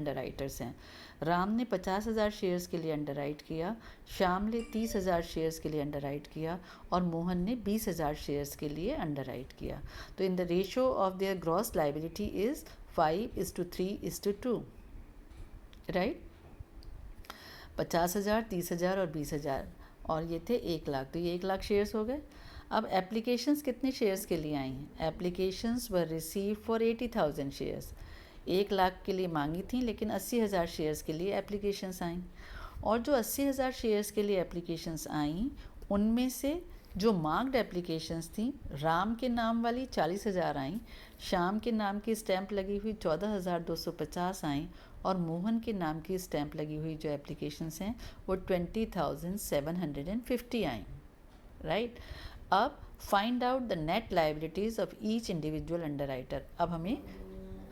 Underwriters हैं। राम ने 50,000 shares के लिए अंडरराइट किया, श्याम ने 30,000 शेयर्स के लिए अंडरराइट किया और मोहन ने 20,000 शेयर्स के लिए अंडरराइट किया। तो इन the ratio of their gross liability is 5:3:2, right. 50,000, 30,000 और 20,000 और ये थे 1,00,000, तो ये 1,00,000 शेयर्स हो गए। अब एप्लीकेशंस कितने शेयर्स के लिए आई हैं? Applications were receive for 80,000 shares. 1,00,000 के लिए मांगी थी, लेकिन 80,000 शेयर्स के लिए एप्लीकेशंस आईं। और जो 80,000 शेयर्स के लिए एप्लीकेशंस आईं, उनमें से जो मार्क्ड एप्लीकेशंस थी, राम के नाम वाली 40,000 आईं, श्याम के नाम की स्टैंप लगी हुई 14,250 आईं और मोहन के नाम की स्टैंप लगी हुई जो एप्लीकेशंस हैं वो 20,750 आईं, राइट। अब find out the net liabilities of each individual underwriter. अब हमें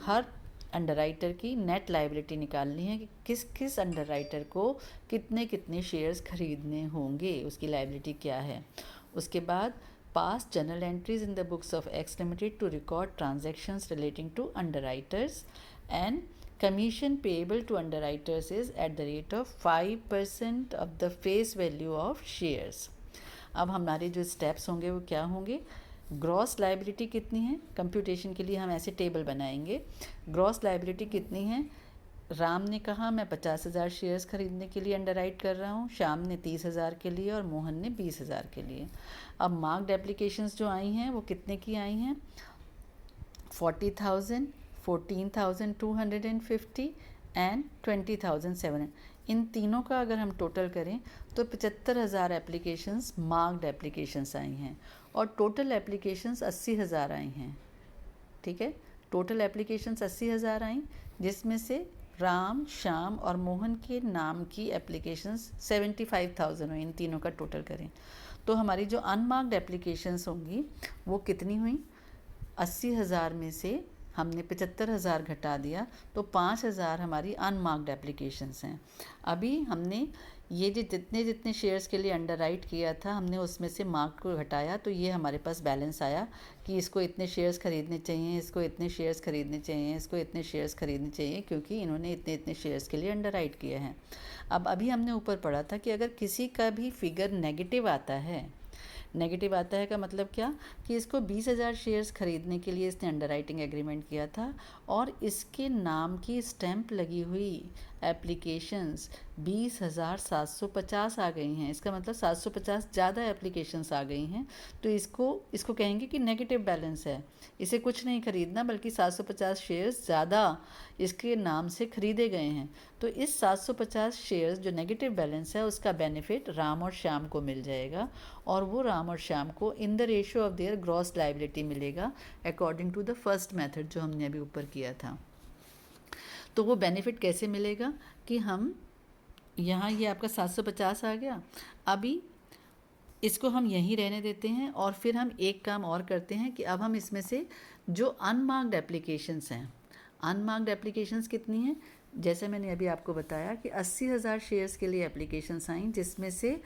हर अंडरराइटर की नेट लायबिलिटी निकालनी है कि किस किस अंडरराइटर को कितने कितने शेयर्स खरीदने होंगे, उसकी लायबिलिटी क्या है। उसके बाद pass journal entries in the books of X limited to record transactions relating to underwriters and commission payable to underwriters is at the rate of 5% of the face value of shares। अब हमारे जो steps होंगे वो क्या होंगे? Gross liability कितनी है? Computation के लिए हम ऐसे टेबल बनाएंगे। ग्रॉस लायबिलिटी कितनी है? राम ने कहा मैं 50,000 शेयर्स खरीदने के लिए अंडरराइट कर रहा हूँ, श्याम ने 30,000 के लिए और मोहन ने 20,000 के लिए। अब मार्क्ड एप्लीकेशंस जो आई हैं वो कितने की आई हैं? 40,000, 14,250 एंड 20,700। इन तीनों का अगर हम टोटल करें तो 75,000 एप्लीकेशंस मार्क्ड एप्लीकेशंस आई हैं और टोटल एप्लीकेशंस 80,000 आई हैं, ठीक है। टोटल एप्लीकेशंस 80,000 आई, जिसमें से राम, श्याम और मोहन के नाम की एप्लीकेशंस 75,000 हुई। इन तीनों का टोटल करें तो हमारी जो अनमार्क्ड एप्लीकेशंस होंगी वो कितनी हुई? 80,000 में से हमने 75,000 घटा दिया तो 5,000 हमारी अनमार्क्ड एप्लीकेशंस हैं। अभी हमने ये जो जितने शेयर्स के लिए अंडरराइट किया था हमने उसमें से मार्क को घटाया तो ये हमारे पास बैलेंस आया कि इसको इतने शेयर्स खरीदने चाहिए, इसको इतने शेयर्स खरीदने चाहिए, इसको इतने शेयर्स खरीदने चाहिए, क्योंकि इन्होंने इतने इतने शेयर्स के लिए अंडरराइट किए हैं। अब अभी हमने ऊपर पढ़ा था कि अगर किसी का भी फिगर नेगेटिव आता है, नेगेटिव आता है का मतलब क्या कि इसको 20,000 शेयर्स खरीदने के लिए इसने अंडरराइटिंग एग्रीमेंट किया था और इसके नाम की स्टैंप लगी हुई एप्लीकेशंस 20,750 आ गई हैं। इसका मतलब 750 ज़्यादा एप्लीकेशंस आ गई हैं, तो इसको कहेंगे कि नेगेटिव बैलेंस है। इसे कुछ नहीं खरीदना बल्कि 750 शेयर्स ज़्यादा इसके नाम से खरीदे गए हैं। तो इस 750 शेयर्स जो नेगेटिव बैलेंस है उसका बेनिफिट राम और श्याम को मिल जाएगा और वो राम और श्याम को in the ratio of their gross liability मिलेगा according to the first method जो हमने अभी ऊपर किया था। तो वो बेनिफिट कैसे मिलेगा कि हम यहाँ ये आपका 750 आ गया, अभी इसको हम यहीं रहने देते हैं और फिर हम एक काम और करते हैं कि अब हम इसमें से जो अनमार्क्ड एप्लीकेशंस हैं, अनमार्क्ड एप्लीकेशंस कितनी हैं? जैसे मैंने अभी आपको बताया कि 80,000 शेयर्स के लिए एप्लीकेशंस आई, जिसमें से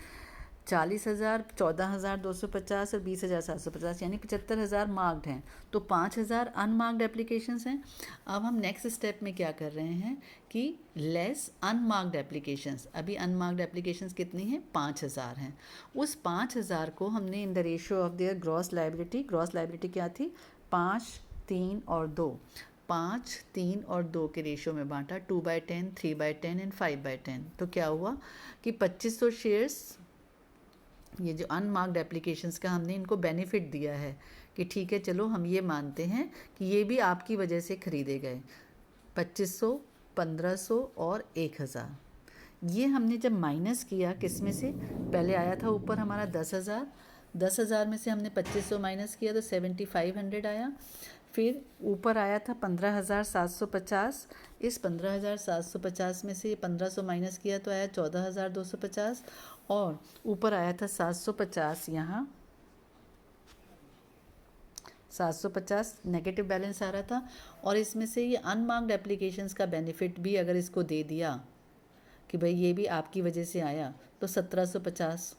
40,000, 14,250 और 20,750 यानी 75,000 मार्क्ड हैं, तो 5,000 अनमार्क्ड एप्लीकेशंस हैं। अब हम नेक्स्ट स्टेप में क्या कर रहे हैं कि लेस अनमार्क्ड एप्लीकेशंस। अभी अनमार्क्ड एप्लीकेशंस कितनी हैं? 5,000 हैं। उस 5,000 को हमने इन the ratio of their gross liability, gross liability क्या थी? 5, 3 और 2, 5, 3 और 2 के रेशियो में बांटा, 2/10, 3/10 एंड 5/10। तो क्या हुआ कि 2,500 शेयर्स ये जो अनमार्क्ड एप्लीकेशंस का हमने इनको बेनिफिट दिया है कि ठीक है चलो हम ये मानते हैं कि ये भी आपकी वजह से खरीदे गए। 2,500, 1,500 और 1,000 ये हमने जब माइनस किया किस में से? पहले आया था ऊपर हमारा 10,000, 10,000 में से हमने 2,500 माइनस किया तो 7,500 आया। फिर ऊपर आया था 15,750, इस 15,750 में से 1,500 माइनस किया तो आया 14,250 और ऊपर आया था 750, यहाँ 750 नेगेटिव बैलेंस आ रहा था और इसमें से ये अनमार्क्ड एप्लीकेशंस का बेनिफिट भी अगर इसको दे दिया कि भाई ये भी आपकी वजह से आया तो 1,750।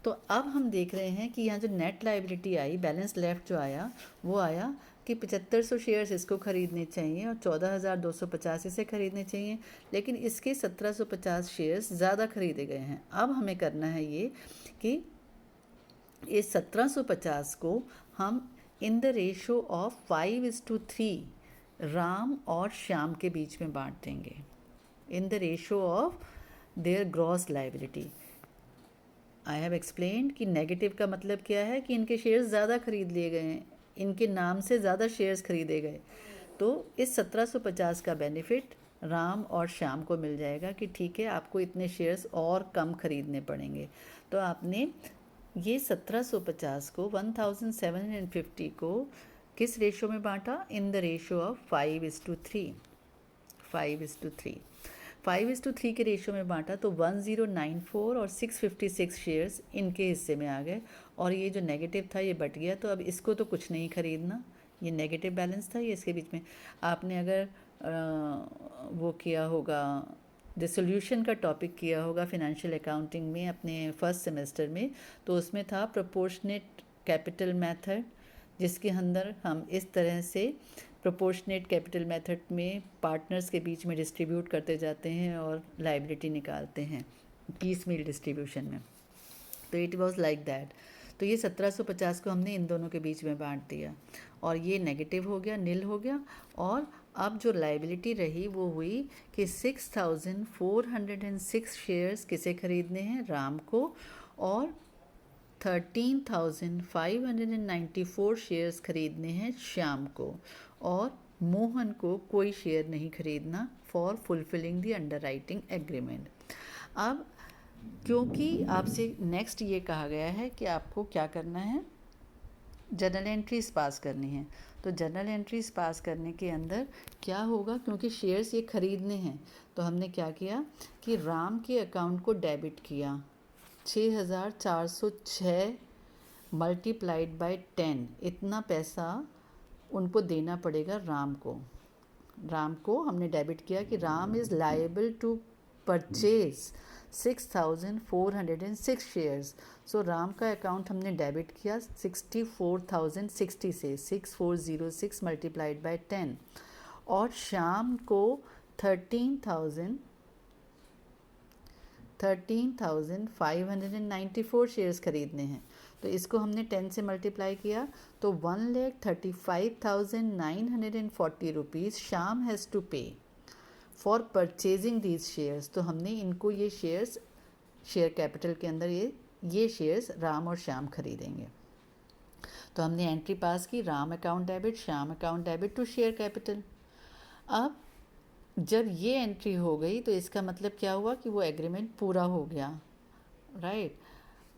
तो अब हम देख रहे हैं कि यहाँ जो नेट लायबिलिटी आई, बैलेंस लेफ्ट जो आया वो आया कि 7500 शेयर्स इसको ख़रीदने चाहिए और 14,250 इसे ख़रीदने चाहिए, लेकिन इसके 1750 शेयर्स ज़्यादा ख़रीदे गए हैं। अब हमें करना है ये कि इस 1750 को हम in the ratio of 5:3 Ram और श्याम के बीच में बांट देंगे, in the ratio of their gross liability. I have explained कि नेगेटिव का मतलब क्या है कि इनके शेयर्स ज़्यादा खरीद लिए गए हैं, इनके नाम से ज़्यादा शेयर्स खरीदे गए, तो इस 1750 का बेनिफिट राम और श्याम को मिल जाएगा कि ठीक है, आपको इतने शेयर्स और कम खरीदने पड़ेंगे। तो आपने ये 1750 को 1750 को किस रेशो में बांटा? In the ratio of 5:3। 5:3 के रेशो में बांटा तो 1094 और 656 शेयर्स इनके हिस्से में आ गए, और ये जो नेगेटिव था ये बट गया। तो अब इसको तो कुछ नहीं खरीदना, ये नेगेटिव बैलेंस था, ये इसके बीच में। आपने अगर वो किया होगा, डिसोल्यूशन का टॉपिक किया होगा फिनेंशियल अकाउंटिंग में अपने फर्स्ट सेमेस्टर में, तो उसमें था प्रोपोर्शनेट कैपिटल मेथड, जिसके अंदर हम इस तरह से प्रोपोर्शनेट कैपिटल मेथड में पार्टनर्स के बीच में डिस्ट्रीब्यूट करते जाते हैं और लाइबिलिटी निकालते हैं पीसमील डिस्ट्रीब्यूशन में। तो इट वाज लाइक दैट। तो ये 1750 को हमने इन दोनों के बीच में बांट दिया, और ये नेगेटिव हो गया, नील हो गया। और अब जो लाइबिलिटी रही वो हुई कि 6406 शेयर्स किसे खरीदने हैं? राम को, और 13,594 शेयर्स खरीदने हैं श्याम को, और मोहन को कोई शेयर नहीं खरीदना for fulfilling the underwriting agreement. अब क्योंकि आपसे नेक्स्ट ये कहा गया है कि आपको क्या करना है, जर्नल एंट्रीज पास करनी है। तो जर्नल एंट्रीज पास करने के अंदर क्या होगा, क्योंकि शेयर्स ये खरीदने हैं, तो हमने क्या किया कि राम के अकाउंट को डेबिट किया 6406 मल्टीप्लाइड बाय 10, इतना पैसा उनको देना पड़ेगा राम को। राम को हमने डेबिट किया कि Ram is liable to purchase 6406 shares. So Ram का अकाउंट हमने डेबिट किया 64,060 से, 6406 मल्टीप्लाइड बाय 10, और श्याम को 13,594 शेयर्स खरीदने हैं। तो इसको हमने 10 से मल्टीप्लाई किया तो 1,35,940 रुपीज़ श्याम हैज़ टू पे फॉर परचेजिंग दीज शेयर्स। तो हमने इनको ये शेयर्स शेयर कैपिटल के अंदर ये शेयर्स राम और श्याम खरीदेंगे। तो हमने एंट्री पास की, Ram account debit, Shyam account debit to share capital. अब जब ये एंट्री हो गई तो इसका मतलब क्या हुआ कि वो एग्रीमेंट पूरा हो गया, राइट।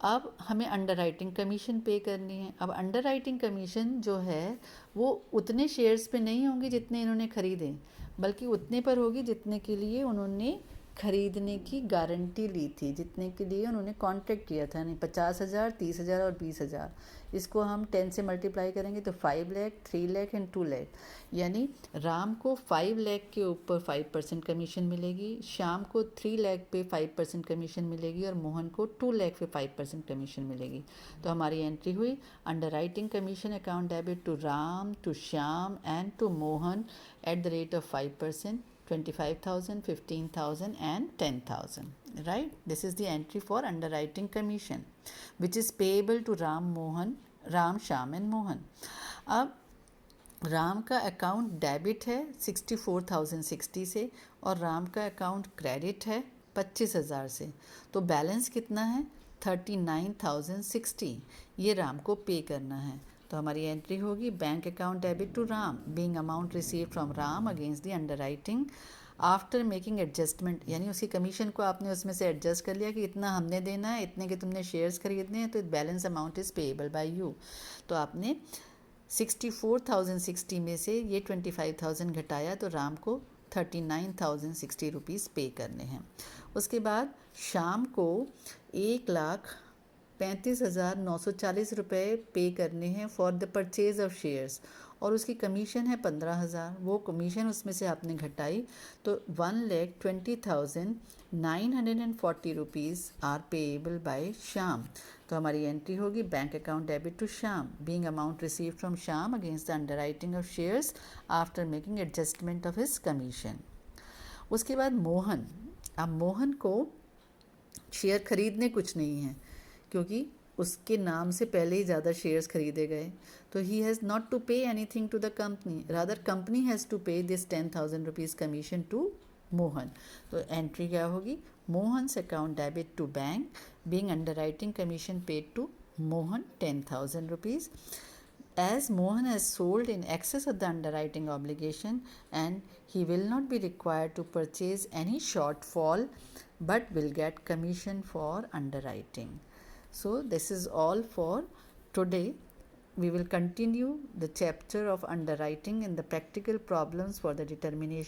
अब हमें अंडरराइटिंग कमीशन पे करनी है। अब अंडरराइटिंग कमीशन जो है वो उतने शेयर्स पे नहीं होंगी जितने इन्होंने खरीदे, बल्कि उतने पर होगी जितने के लिए उन्होंने खरीदने की गारंटी ली थी, जितने के लिए उन्होंने कॉन्ट्रैक्ट किया था। नहीं, 50,000, 30,000 और 20,000। इसको हम 10 से मल्टीप्लाई करेंगे तो 5 लाख, 3 लाख एंड 2 लाख, यानी राम को 5 लाख के ऊपर 5% कमीशन मिलेगी, श्याम को 3 लाख पे 5% कमीशन मिलेगी, और मोहन को 2 लाख पे 5% कमीशन मिलेगी। तो हमारी एंट्री हुई underwriting commission account debit to Ram, to Shyam and to Mohan at the rate of 5%, 25,000, 15,000 and 10,000, right? This is the entry for underwriting commission which is payable to Ram, Shyam and Mohan. अब राम का account debit है 64,060 से और राम का account credit है 25,000 से, तो balance कितना है 39,060, ये राम को पे करना है। तो हमारी एंट्री होगी bank account debit to Ram being amount received from Ram against the underwriting after making adjustment, यानी उसकी कमीशन को आपने उसमें से एडजस्ट कर लिया कि इतना हमने देना है, इतने के तुमने शेयर्स खरीदने हैं, तो balance amount is payable by you. तो आपने 64,060 में से ये 25,000 घटाया तो राम को 39,060 रुपीज़ पे करने हैं। उसके बाद शाम को 1,00,000 ₹35,940 पे करने हैं for the purchase of shares, और उसकी कमीशन है 15,000। वो कमीशन उसमें से आपने घटाई तो 1,20,940 rupees are payable by Shyam. तो हमारी एंट्री होगी bank account debit to Shyam, being amount receive from Shyam against the underwriting of shares after making adjustment of his commission. उसके बाद मोहन, अब मोहन को शेयर खरीदने कुछ नहीं है क्योंकि उसके नाम से पहले ही ज़्यादा शेयर्स खरीदे गए, तो he has not to pay anything to the company, rather company has to pay this 10,000 rupees commission to Mohan. तो एंट्री क्या होगी, Mohan's account debit to bank, being underwriting commission paid to Mohan 10,000 rupees. As Mohan has sold in excess of the underwriting obligation, and he will not be required to purchase any shortfall but will get commission for underwriting. So this is all for today. We will continue the chapter of underwriting in the practical problems for the determination